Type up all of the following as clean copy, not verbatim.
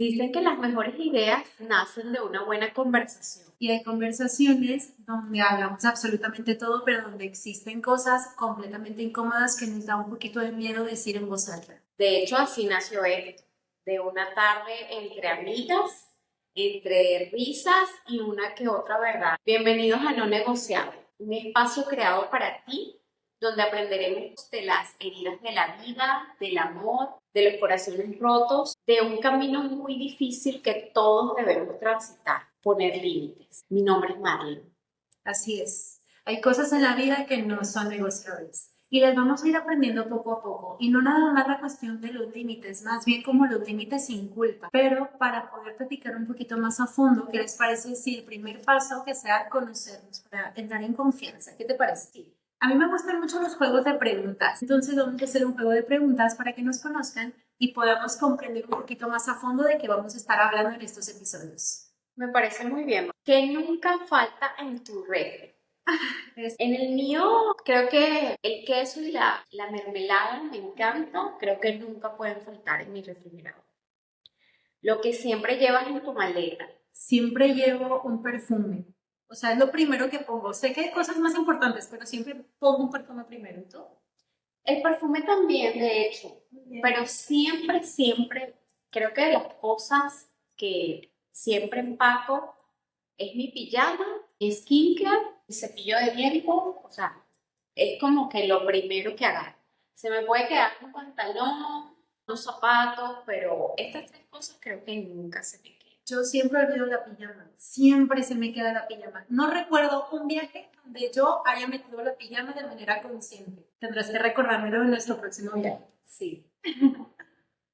Dicen que las mejores ideas nacen de una buena conversación. Y hay conversaciones donde hablamos absolutamente todo, pero donde existen cosas completamente incómodas que nos da un poquito de miedo decir en voz alta. De hecho, así nació esto, de una tarde entre amigas, entre risas y una que otra verdad. Bienvenidos a No Negociable, un espacio creado para ti, donde aprenderemos de las heridas de la vida, del amor, de los corazones rotos, de un camino muy difícil que todos debemos transitar, poner límites. Mi nombre es Marlene. Así es. Hay cosas en la vida que no son negociables y las vamos a ir aprendiendo poco a poco. Y no nada más la cuestión de los límites, más bien como los límites sin culpa. Pero para poder platicar un poquito más a fondo, ¿qué les parece si el primer paso que sea conocernos para entrar en confianza? ¿Qué te parece? Sí. A mí me gustan mucho los juegos de preguntas. Entonces vamos a hacer un juego de preguntas para que nos conozcan y podamos comprender un poquito más a fondo de qué vamos a estar hablando en estos episodios. Me parece muy bien. ¿Qué nunca falta en tu refri? En el mío, creo que el queso y la mermelada me encanta. Creo que nunca pueden faltar en mi refrigerador. Lo que siempre llevas en tu maleta. Siempre llevo un perfume. O sea, es lo primero que pongo. Sé que hay cosas más importantes, pero siempre pongo un perfume primero. ¿Y tú? El perfume también, de hecho. Pero siempre, siempre, creo que de las cosas que siempre empaco es mi pijama, mi skincare, mi cepillo de dientes, o sea, es como que lo primero que agarro. Se me puede quedar un pantalón, unos zapatos, pero estas tres cosas creo que nunca se me quedan. Yo siempre olvido la pijama. Siempre se me queda la pijama. No recuerdo un viaje donde yo haya metido la pijama de manera consciente. Tendrás que recordármelo en nuestro próximo viaje. Sí.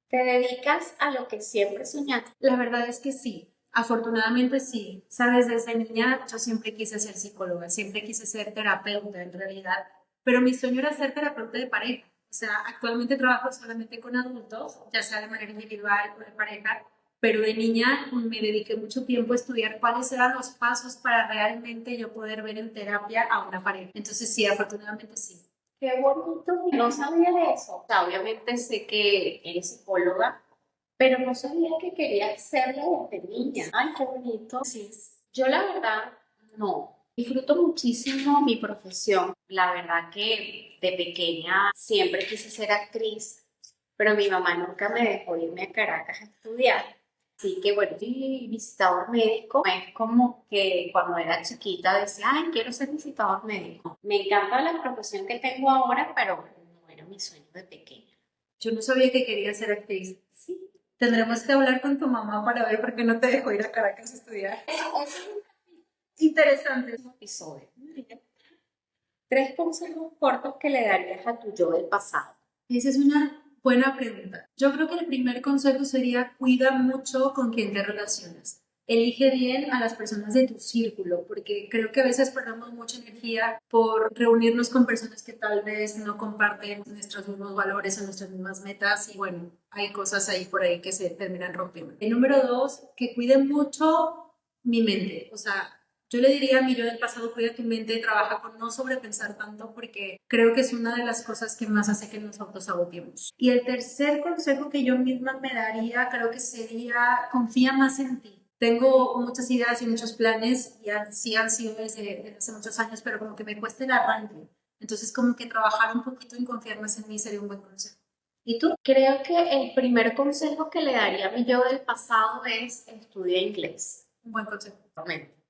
¿Te dedicas a lo que siempre soñaste? La verdad es que sí. Afortunadamente sí. Sabes, desde niña yo siempre quise ser psicóloga, siempre quise ser terapeuta en realidad, pero mi sueño era ser terapeuta de pareja. O sea, actualmente trabajo solamente con adultos, ya sea de manera individual o de pareja, pero de niña me dediqué mucho tiempo a estudiar cuáles eran los pasos para realmente yo poder ver en terapia a una pareja. Entonces sí, afortunadamente sí. Qué bonito, no sabía de eso. O sea, obviamente sé que eres psicóloga, pero no sabía que querías serlo desde niña. Ay, qué bonito. Sí. Yo la verdad no. Disfruto muchísimo mi profesión. La verdad que de pequeña siempre quise ser actriz, pero mi mamá nunca me dejó irme a Caracas a estudiar. Así que bueno, y visitador médico es como que cuando era chiquita decía, ay, quiero ser visitador médico. Me encanta la profesión que tengo ahora, pero no era mi sueño de pequeña. Yo no sabía que quería ser actriz. Sí. Tendremos que hablar con tu mamá para ver por qué no te dejó ir a Caracas a estudiar. Eso es Interesante. un episodio. Tres consejos cortos que le darías a tu yo del pasado. Esa es una buena pregunta. Yo creo que el primer consejo sería cuida mucho con quién te relacionas. Elige bien a las personas de tu círculo, porque creo que a veces perdemos mucha energía por reunirnos con personas que tal vez no comparten nuestros mismos valores o nuestras mismas metas y bueno, hay cosas ahí por ahí que se terminan rompiendo. El número dos, que cuide mucho mi mente, o sea, yo le diría a mi yo del pasado, cuida tu mente, trabaja con no sobrepensar tanto porque creo que es una de las cosas que más hace que nos autosaboteemos. Y el tercer consejo que yo misma me daría, creo que sería, confía más en ti. Tengo muchas ideas y muchos planes y así han sido desde hace muchos años, pero como que me cuesta el arranque. Entonces como que trabajar un poquito en confiar más en mí sería un buen consejo. ¿Y tú? Creo que el primer consejo que le daría a mi yo del pasado es estudia inglés. Un buen consejo.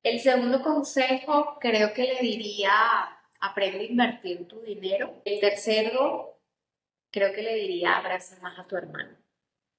El segundo consejo creo que le diría aprende a invertir tu dinero. El tercero creo que le diría abraza más a tu hermano.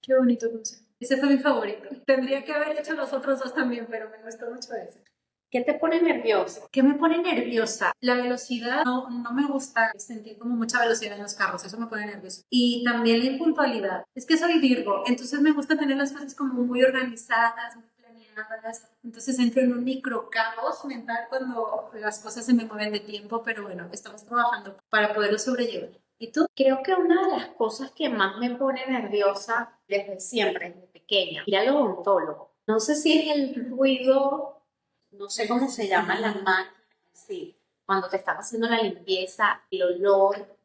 Qué bonito consejo. Ese fue mi favorito. Tendría que haber hecho los otros dos también, pero me gustó mucho ese. ¿Qué te pone nerviosa? ¿Qué me pone nerviosa? La velocidad, no me gusta sentir como mucha velocidad en los carros, eso me pone nerviosa. Y también la impuntualidad. Es que soy Virgo, entonces me gusta tener las cosas como muy organizadas, muy planeadas. Entonces entro en un micro caos mental cuando las cosas se me mueven de tiempo, pero bueno, estamos trabajando para poderlo sobrellevar. ¿Y tú? Creo que una de las cosas que más me pone nerviosa desde siempre, desde pequeña, ir al odontólogo. No sé si es el ruido, no sé cómo se llama la máquina, sí, cuando te están haciendo la limpieza, el olor,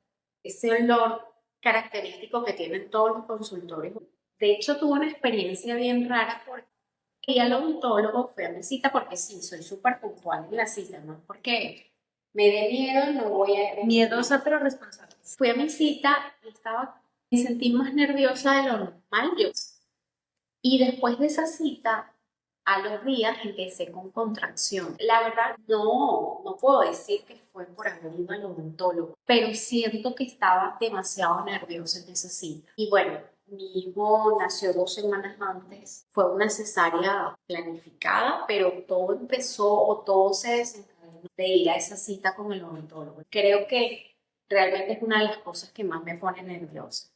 ese olor característico que tienen todos los consultorios De hecho, tuve una experiencia bien rara porque fui al odontólogo, fui a mi cita porque sí, soy súper puntual en la cita, ¿no? Porque me dé miedo, no voy a... Miedosa pero responsable. Fui a mi cita y me sentí más nerviosa de lo normal yo. Y después de esa cita, a los días empecé con contracción. La verdad, no puedo decir que fue por haber ido al odontólogo, pero siento que estaba demasiado nerviosa en esa cita. Y bueno, mi hijo nació 2 semanas antes. Fue una cesárea planificada, pero todo empezó o todo se desencadenó de ir a esa cita con el odontólogo. Creo que realmente es una de las cosas que más me pone nerviosa.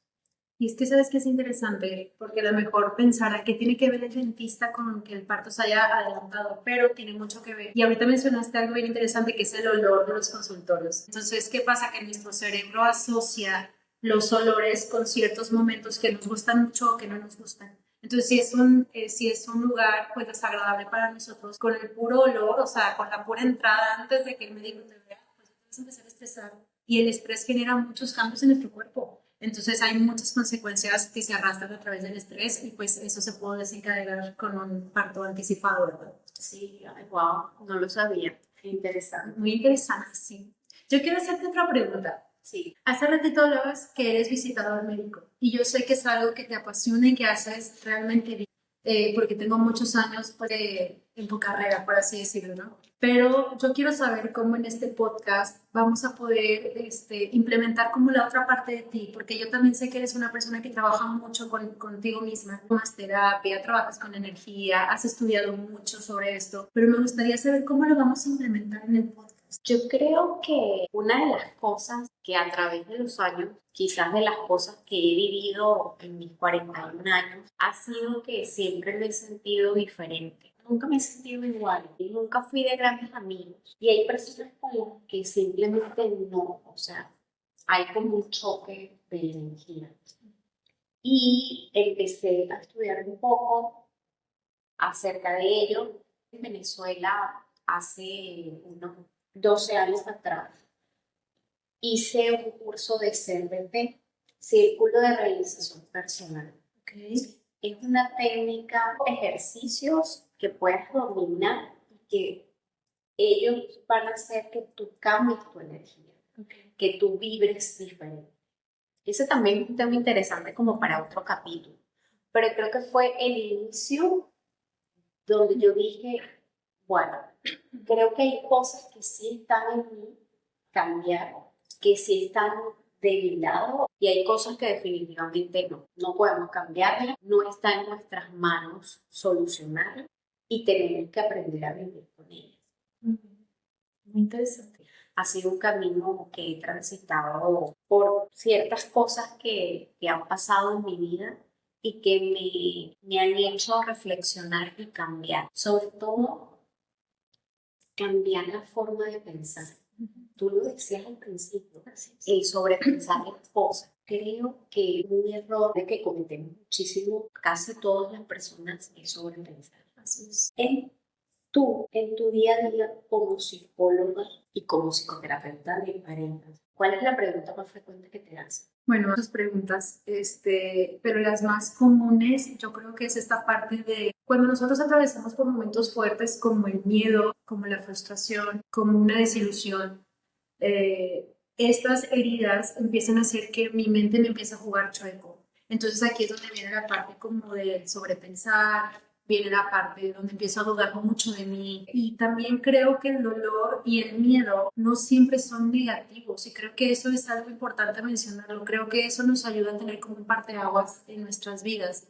Y es que sabes que es interesante, porque a lo mejor pensar que tiene que ver el dentista con que el parto se haya adelantado, pero tiene mucho que ver. Y ahorita mencionaste algo bien interesante que es el olor de los consultorios. Entonces, ¿qué pasa? Que nuestro cerebro asocia los olores con ciertos momentos que nos gustan mucho o que no nos gustan. Entonces, si es un lugar pues desagradable para nosotros, con el puro olor, o sea, con la pura entrada antes de que el médico te vea, pues te vas a empezar a estresar. Y el estrés genera muchos cambios en nuestro cuerpo. Entonces hay muchas consecuencias que se arrastran a través del estrés y pues eso se puede desencadenar con un parto anticipado, ¿verdad? Sí, ay, wow, no lo sabía. Qué interesante. Muy interesante, sí. Yo quiero hacerte otra pregunta. Sí. Hace ratito hablabas que eres visitador médico y yo sé que es algo que te apasiona y que haces realmente bien, porque tengo muchos años pues, en tu carrera, por así decirlo, ¿no? Pero yo quiero saber cómo en este podcast vamos a poder implementar como la otra parte de ti, porque yo también sé que eres una persona que trabaja mucho contigo misma, tomas terapia, trabajas con energía, has estudiado mucho sobre esto, pero me gustaría saber cómo lo vamos a implementar en el podcast. Yo creo que una de las cosas que a través de los años, quizás de las cosas que he vivido en mis 41 años, ha sido que siempre me he sentido diferente. Nunca me he sentido igual y nunca fui de grandes amigos. Y hay personas con las que simplemente no, o sea, hay como un choque de energía. Y empecé a estudiar un poco acerca de ello. En Venezuela, hace unos 12 años atrás, hice un curso de CRP, Círculo de Realización Personal. Okay. Es una técnica, ejercicios que puedas dominar y que ellos van a hacer que tú cambies tu energía, que tú vibres diferente. Ese también es un tema interesante como para otro capítulo, pero creo que fue el inicio donde yo dije, bueno, creo que hay cosas que sí están en mí cambiar, que sí están de mi lado y hay cosas que definitivamente no podemos cambiarlas, no está en nuestras manos solucionarlas y tenemos que aprender a vivir con ellas. Muy interesante. Ha sido un camino que he transitado por ciertas cosas que han pasado en mi vida y que me han hecho reflexionar y cambiar. Sobre todo, cambiar la forma de pensar. Tú lo decías al principio, el sobrepensar las cosas. Creo que un error que cometemos muchísimo, casi todas las personas, es sobrepensar. Así es. En tu día a día como psicóloga y como psicoterapeuta de parejas, ¿cuál es la pregunta más frecuente que te haces? Bueno, muchas preguntas, pero las más comunes yo creo que es esta parte de cuando nosotros atravesamos por momentos fuertes como el miedo, como la frustración, como una desilusión, estas heridas empiezan a hacer que mi mente me empiece a jugar chueco. Entonces aquí es donde viene la parte como del sobrepensar, viene la parte donde empiezo a dudar mucho de mí. Y también creo que el dolor y el miedo no siempre son negativos y creo que eso es algo importante mencionarlo. Creo que eso nos ayuda a tener como un parteaguas en nuestras vidas.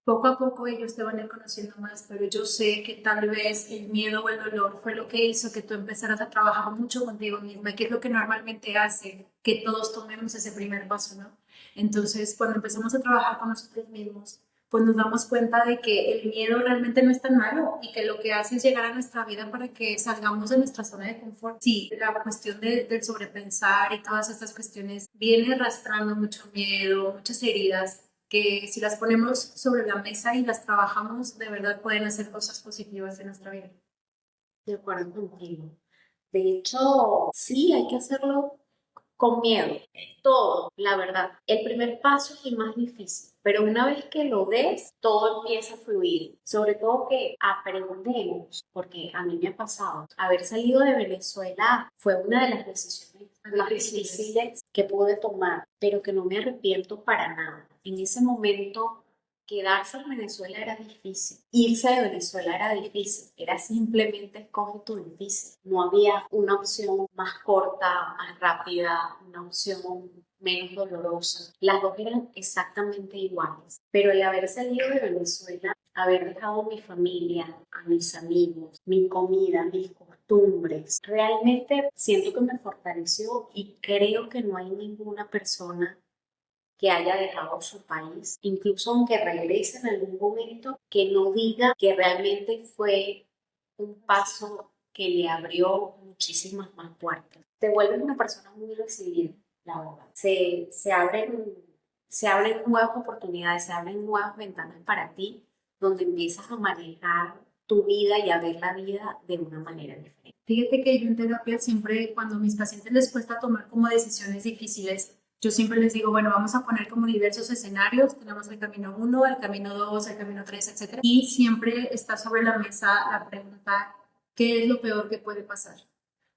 Poco a poco ellos te van a ir conociendo más, pero yo sé que tal vez el miedo o el dolor fue lo que hizo que tú empezaras a trabajar mucho contigo misma, que es lo que normalmente hace que todos tomemos ese primer paso, ¿no? Entonces, cuando empezamos a trabajar con nosotros mismos, pues nos damos cuenta de que el miedo realmente no es tan malo y que lo que hace es llegar a nuestra vida para que salgamos de nuestra zona de confort. Sí, la cuestión del sobrepensar y todas estas cuestiones viene arrastrando mucho miedo, muchas heridas que si las ponemos sobre la mesa y las trabajamos, de verdad pueden hacer cosas positivas en nuestra vida. De acuerdo contigo. De hecho, sí, hay que hacerlo con miedo, todo, la verdad. El primer paso es el más difícil, pero una vez que lo des, todo empieza a fluir. Sobre todo que aprendemos, porque a mí me ha pasado, haber salido de Venezuela fue una de las decisiones más difíciles que pude tomar, pero que no me arrepiento para nada. En ese momento quedarse en Venezuela era difícil, irse de Venezuela era difícil, era simplemente escoge tu difícil. No había una opción más corta, más rápida, una opción menos dolorosa. Las dos eran exactamente iguales, pero el haber salido de Venezuela, haber dejado a mi familia, a mis amigos, mi comida, mis costumbres, realmente siento que me fortaleció y creo que no hay ninguna persona que haya dejado su país, incluso aunque regrese en algún momento, que no diga que realmente fue un paso que le abrió muchísimas más puertas. Te vuelves una persona muy resiliente, la verdad. Se abren nuevas oportunidades, se abren nuevas ventanas para ti, donde empiezas a manejar tu vida y a ver la vida de una manera diferente. Fíjate que yo en terapia siempre, cuando a mis pacientes les cuesta tomar como decisiones difíciles, yo siempre les digo, bueno, vamos a poner como diversos escenarios, tenemos el camino 1, el camino 2, el camino 3, etcétera. Y siempre está sobre la mesa la pregunta, ¿qué es lo peor que puede pasar?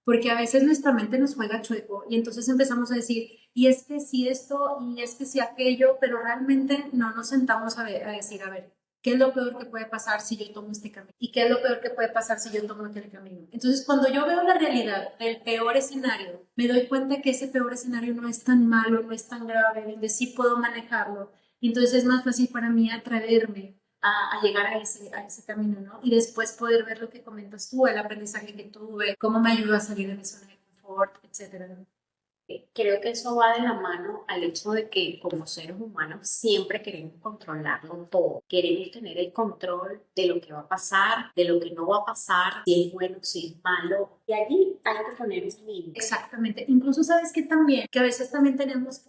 Porque a veces nuestra mente nos juega chueco y entonces empezamos a decir, y es que si esto, y es que si aquello, pero realmente no nos sentamos a decir, a ver, ¿qué es lo peor que puede pasar si yo tomo este camino? ¿Y qué es lo peor que puede pasar si yo tomo aquel camino? Entonces, cuando yo veo la realidad del peor escenario, me doy cuenta que ese peor escenario no es tan malo, no es tan grave, donde sí puedo manejarlo. Entonces es más fácil para mí atreverme a llegar a ese camino, ¿no? Y después poder ver lo que comentas tú, el aprendizaje que tuve, cómo me ayudó a salir de mi zona de confort, etcétera. Creo que eso va de la mano al hecho de que como seres humanos siempre queremos controlarlo todo. Queremos tener el control de lo que va a pasar, de lo que no va a pasar, si es bueno, si es malo. Y allí hay que poner un límite. Exactamente. Incluso sabes que también, que a veces también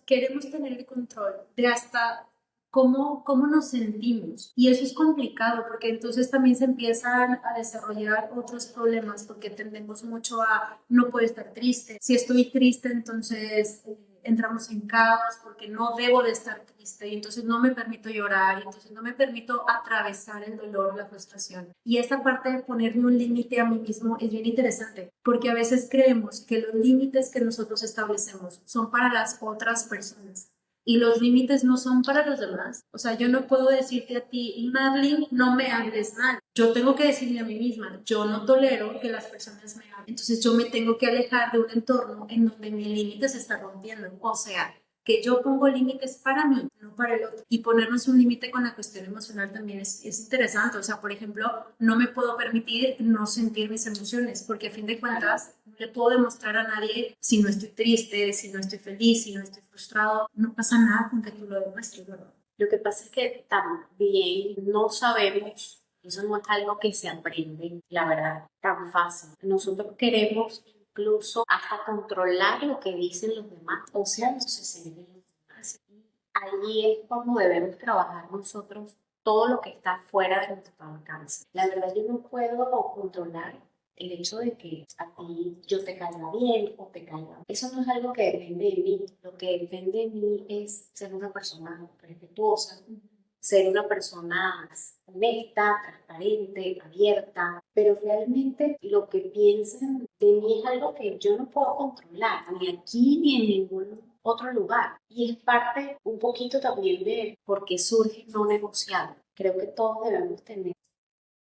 queremos tener el control de hasta cómo nos sentimos. Y eso es complicado porque entonces también se empiezan a desarrollar otros problemas porque tendemos mucho a no puedo estar triste. Si estoy triste, entonces entramos en caos porque no debo de estar triste y entonces no me permito llorar y entonces no me permito atravesar el dolor o la frustración. Y esta parte de ponerme un límite a mí mismo es bien interesante porque a veces creemos que los límites que nosotros establecemos son para las otras personas y los límites no son para los demás. O sea, yo no puedo decirte a ti, Madeline, no me hables mal. Yo tengo que decirle a mí misma, yo no tolero que las personas me hablen. Entonces yo me tengo que alejar de un entorno en donde mi límite se está rompiendo. O sea, que yo pongo límites para mí, no para el otro. Y ponernos un límite con la cuestión emocional también es interesante. O sea, por ejemplo, no me puedo permitir no sentir mis emociones, porque a fin de cuentas no le puedo demostrar a nadie si no estoy triste, si no estoy feliz, si no estoy frustrado. No pasa nada con que tú lo demuestres, ¿verdad? Lo que pasa es que también no sabemos, eso no es algo que se aprende, la verdad, tan fácil. Nosotros queremos incluso hasta controlar lo que dicen los demás, o sea, lo que sucede en los demás. Allí es cuando debemos trabajar nosotros todo lo que está fuera de nuestro alcance. La verdad, yo no puedo controlar el hecho de que a ti yo te caiga bien o te caiga mal. Eso no es algo que depende de mí. Lo que depende de mí es ser una persona respetuosa, ser una persona honesta, transparente, abierta, pero realmente lo que piensan de mí es algo que yo no puedo controlar, ni aquí ni en ningún otro lugar. Y es parte un poquito también de por qué surge no negociable. Creo que todos debemos tener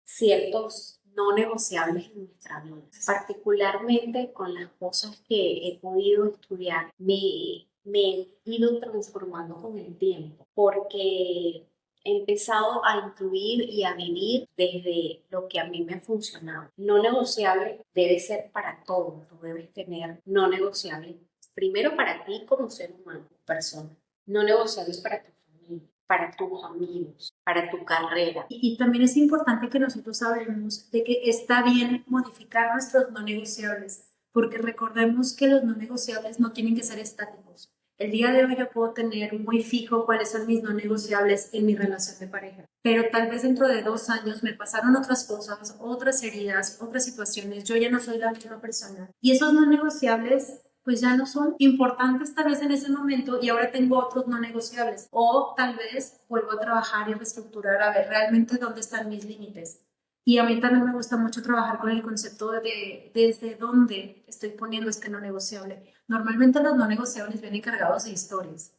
ciertos no negociables en nuestra vida, particularmente con las cosas que he podido estudiar. Me he ido transformando con el tiempo porque he empezado a incluir y a vivir desde lo que a mí me ha funcionado. No negociable debe ser para todos, tú debes tener no negociable primero para ti como ser humano, persona, no negociables para tu familia, para tus amigos, para tu carrera. Y también es importante que nosotros sabremos de que está bien modificar nuestros no negociables, porque recordemos que los no negociables no tienen que ser estáticos. El día de hoy yo puedo tener muy fijo cuáles son mis no negociables en mi relación de pareja, pero tal vez dentro de 2 años me pasaron otras cosas, otras heridas, otras situaciones, yo ya no soy la misma persona. Y esos no negociables pues ya no son importantes tal vez en ese momento y ahora tengo otros no negociables. O tal vez vuelvo a trabajar y reestructurar a ver realmente dónde están mis límites. Y a mí también me gusta mucho trabajar con el concepto de desde dónde estoy poniendo este no negociable. Normalmente los no negociables vienen cargados de historias.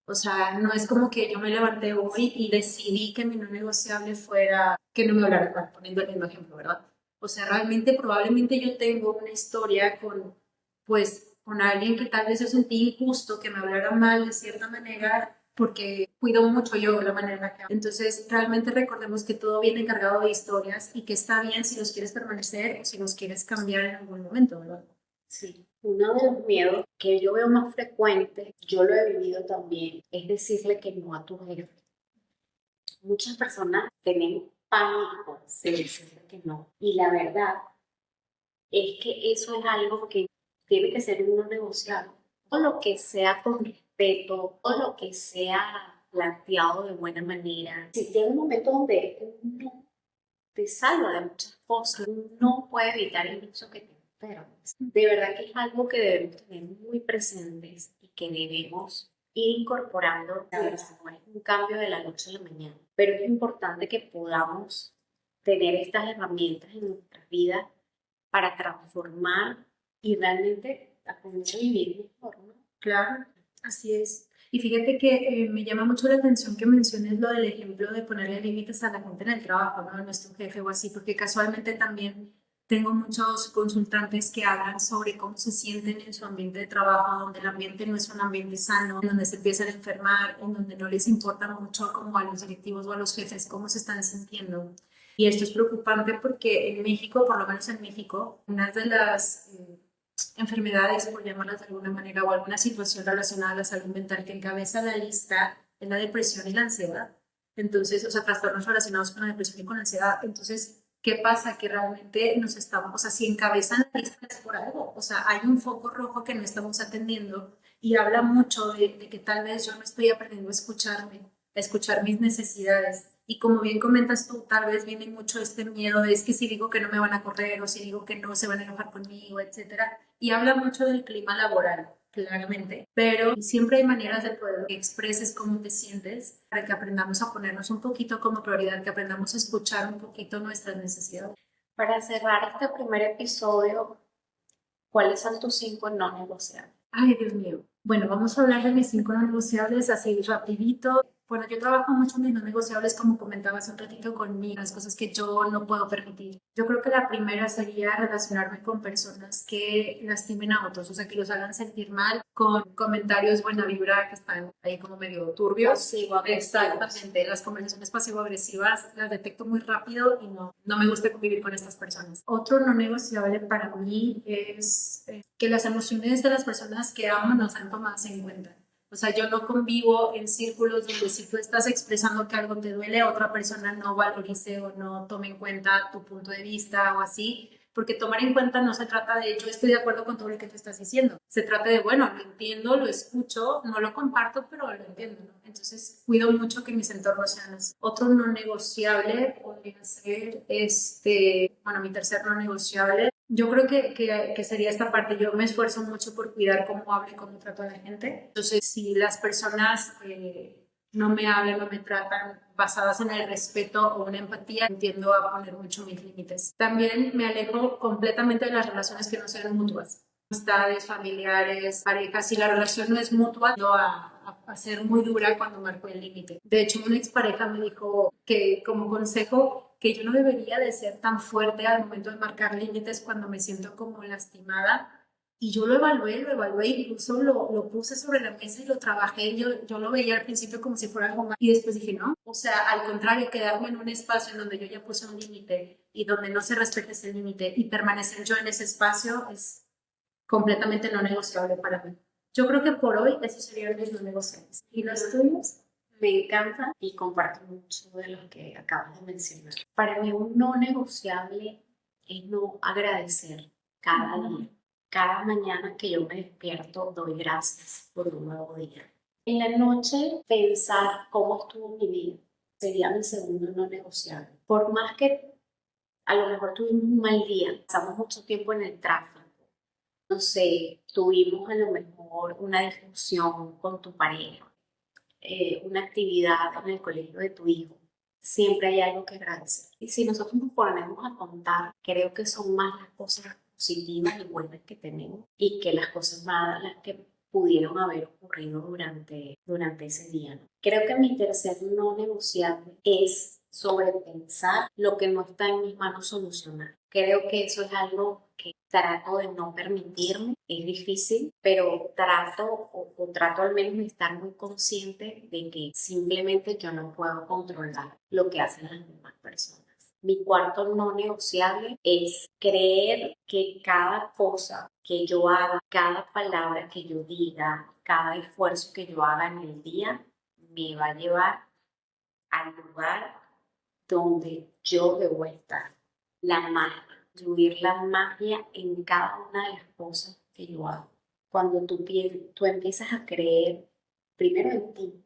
O sea, no es como que yo me levanté hoy y decidí que mi no negociable fuera que no me hablara mal, poniendo el mismo ejemplo, ¿verdad? O sea, realmente probablemente yo tengo una historia con, pues, con alguien que tal vez yo sentí injusto que me hablara mal de cierta manera porque cuido mucho yo la manera en la que hablo. Entonces, realmente recordemos que todo viene cargado de historias y que está bien si los quieres permanecer o si los quieres cambiar en algún momento, ¿verdad? Sí, uno de los miedos que yo veo más frecuente, yo lo he vivido también, es decirle que no a tu jefe. Muchas personas tienen pánico de decirle que no. Y la verdad es que eso es algo que tiene que ser uno negociado. Todo lo que sea con respeto, todo lo que sea planteado de buena manera. Si llega un momento donde un no te salva de muchas cosas, no puede evitar incluso que te enfermes. De verdad que es algo que debemos tener muy presentes y que debemos ir incorporando. No es un cambio de la noche a la mañana, pero es importante que podamos tener estas herramientas en nuestras vidas para transformar y realmente aprender a vivir mejor, ¿no? Claro, así es. Y fíjate que me llama mucho la atención que menciones lo del ejemplo de ponerle límites a la gente en el trabajo, ¿no? A nuestro jefe o así, porque casualmente también tengo muchos consultantes que hablan sobre cómo se sienten en su ambiente de trabajo, donde el ambiente no es un ambiente sano, en donde se empiezan a enfermar, en donde no les importa mucho como a los directivos o a los jefes cómo se están sintiendo. Y esto es preocupante porque en México, por lo menos en México, una de las enfermedades, por llamarlas de alguna manera, o alguna situación relacionada a la salud mental que encabeza la lista es la depresión y la ansiedad. Entonces, o sea, trastornos relacionados con la depresión y con la ansiedad. Entonces, ¿qué pasa? Que realmente nos estamos, o sea, si encabezan la lista es por algo, o sea, hay un foco rojo que no estamos atendiendo y habla mucho de que tal vez yo no estoy aprendiendo a escucharme, a escuchar mis necesidades. Y como bien comentas tú, tal vez viene mucho este miedo de es que si digo que no me van a correr o si digo que no se van a enojar conmigo, etcétera. Y habla mucho del clima laboral, claramente, pero siempre hay maneras de poder que expreses cómo te sientes para que aprendamos a ponernos un poquito como prioridad, que aprendamos a escuchar un poquito nuestras necesidades. Para cerrar este primer episodio, ¿cuáles son tus 5 no negociables? Ay, Dios mío. Bueno, vamos a hablar de mis 5 no negociables así rapidito. Bueno, yo trabajo mucho en mis no negociables, como comentaba hace un ratito conmigo, las cosas que yo no puedo permitir. Yo creo que la primera sería relacionarme con personas que lastimen a otros, o sea, que los hagan sentir mal con comentarios buena vibra que están ahí como medio turbios. Exactamente, las conversaciones pasivo-agresivas las detecto muy rápido y no me gusta convivir con estas personas. Otro no negociable para mí es que las emociones de las personas que amo no sean tomadas en cuenta. O sea, yo no convivo en círculos donde si tú estás expresando que algo te duele, otra persona no valorice o no tome en cuenta tu punto de vista o así, porque tomar en cuenta no se trata de yo estoy de acuerdo con todo lo que tú estás diciendo. Se trata de, bueno, lo entiendo, lo escucho, no lo comparto, pero lo entiendo, ¿no? Entonces, cuido mucho que mis entornos sean así. Otro no negociable podría ser, bueno, mi tercer no negociable. Yo creo que sería esta parte. Yo me esfuerzo mucho por cuidar cómo hablo y cómo trato a la gente. Entonces, si las personas no me hablan, no me tratan basadas en el respeto o una empatía, tiendo a poner mucho mis límites. También me alejo completamente de las relaciones que no sean mutuas. Amistades, familiares, parejas, si la relación no es mutua, tiendo a ser muy dura cuando marco el límite. De hecho, una expareja me dijo que como consejo que yo no debería de ser tan fuerte al momento de marcar límites cuando me siento como lastimada. Y yo lo evalué, incluso lo puse sobre la mesa y lo trabajé. Yo lo veía al principio como si fuera algo más. Y después dije, no, o sea, al contrario, quedarme en un espacio en donde yo ya puse un límite y donde no se respete ese límite y permanecer yo en ese espacio es completamente no negociable para mí. Yo creo que por hoy esos serían mis no negociables. ¿Y los tuyos? Me encanta y comparto mucho de los que acabas de mencionar. Para mí un no negociable es no agradecer cada día. Cada mañana que yo me despierto doy gracias por un nuevo día. En la noche pensar cómo estuvo mi día sería mi segundo no negociable. Por más que a lo mejor tuvimos un mal día, pasamos mucho tiempo en el tráfico, no sé, tuvimos a lo mejor una discusión con tu pareja, una actividad en el colegio de tu hijo, siempre hay algo que agradecer. Y si nosotros nos ponemos a contar, creo que son más las cosas positivas y buenas que tenemos y que las cosas malas las que pudieron haber ocurrido durante ese día, ¿no? Creo que mi tercer no negociable es sobrepensar lo que no está en mis manos solucionar. Creo que eso es algo que trato de no permitirme, es difícil, pero trato al menos de estar muy consciente de que simplemente yo no puedo controlar lo que hacen las demás personas. Mi cuarto no negociable es creer que cada cosa que yo haga, cada palabra que yo diga, cada esfuerzo que yo haga en el día, me va a llevar al lugar donde yo debo estar. La magia, incluir la magia en cada una de las cosas que yo hago. Cuando tú empiezas a creer primero en ti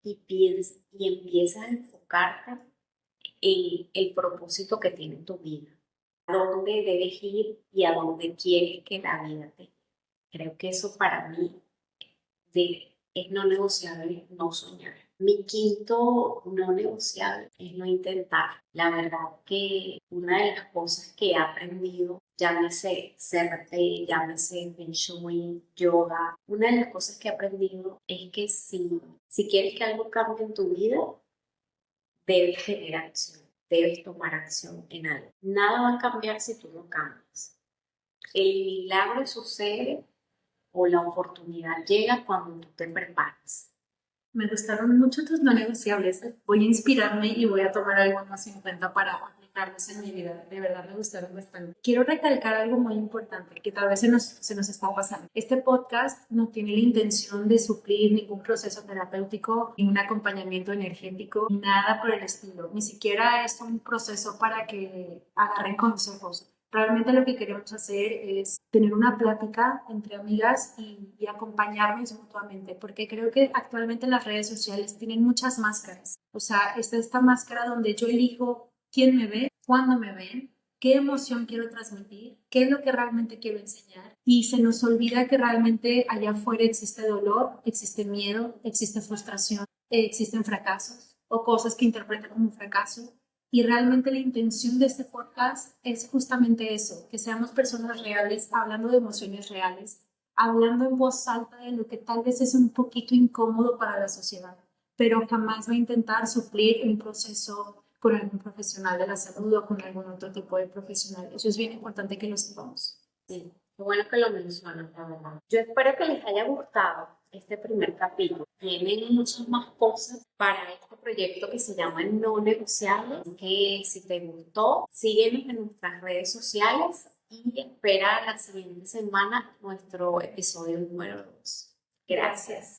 y empiezas a enfocarte en el propósito que tiene tu vida, a dónde debes ir y a dónde quieres que la vida te. Creo que eso para mí es no negociable, no soñar. Mi quinto no negociable es no intentar. La verdad que una de las cosas que he aprendido, llámese CRT, llámese Feng Shui, yoga, una de las cosas que he aprendido es que si quieres que algo cambie en tu vida, debes tener acción, debes tomar acción en algo. Nada va a cambiar si tú no cambias. El milagro sucede o la oportunidad llega cuando tú te preparas. Me gustaron mucho tus no negociables. Voy a inspirarme y voy a tomar algunos en cuenta para aplicarlos en mi vida. De verdad me gustaron bastante. Quiero recalcar algo muy importante que tal vez se nos está pasando. Este podcast no tiene la intención de suplir ningún proceso terapéutico, ni un acompañamiento energético, nada por el estilo. Ni siquiera es un proceso para que agarren consejos. Realmente lo que queremos hacer es tener una plática entre amigas y acompañarnos mutuamente, porque creo que actualmente las redes sociales tienen muchas máscaras. O sea, está esta máscara donde yo elijo quién me ve, cuándo me ven, qué emoción quiero transmitir, qué es lo que realmente quiero enseñar. Y se nos olvida que realmente allá afuera existe dolor, existe miedo, existe frustración, existen fracasos o cosas que interpretan como un fracaso. Y realmente la intención de este podcast es justamente eso, que seamos personas reales, hablando de emociones reales, hablando en voz alta de lo que tal vez es un poquito incómodo para la sociedad, pero jamás va a intentar suplir un proceso con algún profesional de la salud o con algún otro tipo de profesional. Eso es bien importante que lo sepamos. Sí, qué bueno que lo mencionas, la verdad. Yo espero que les haya gustado este primer capítulo. Tienen muchas más cosas para este proyecto que se llama No Negociables, que si te gustó, síguenos en nuestras redes sociales y espera la siguiente semana nuestro episodio número 2. Gracias.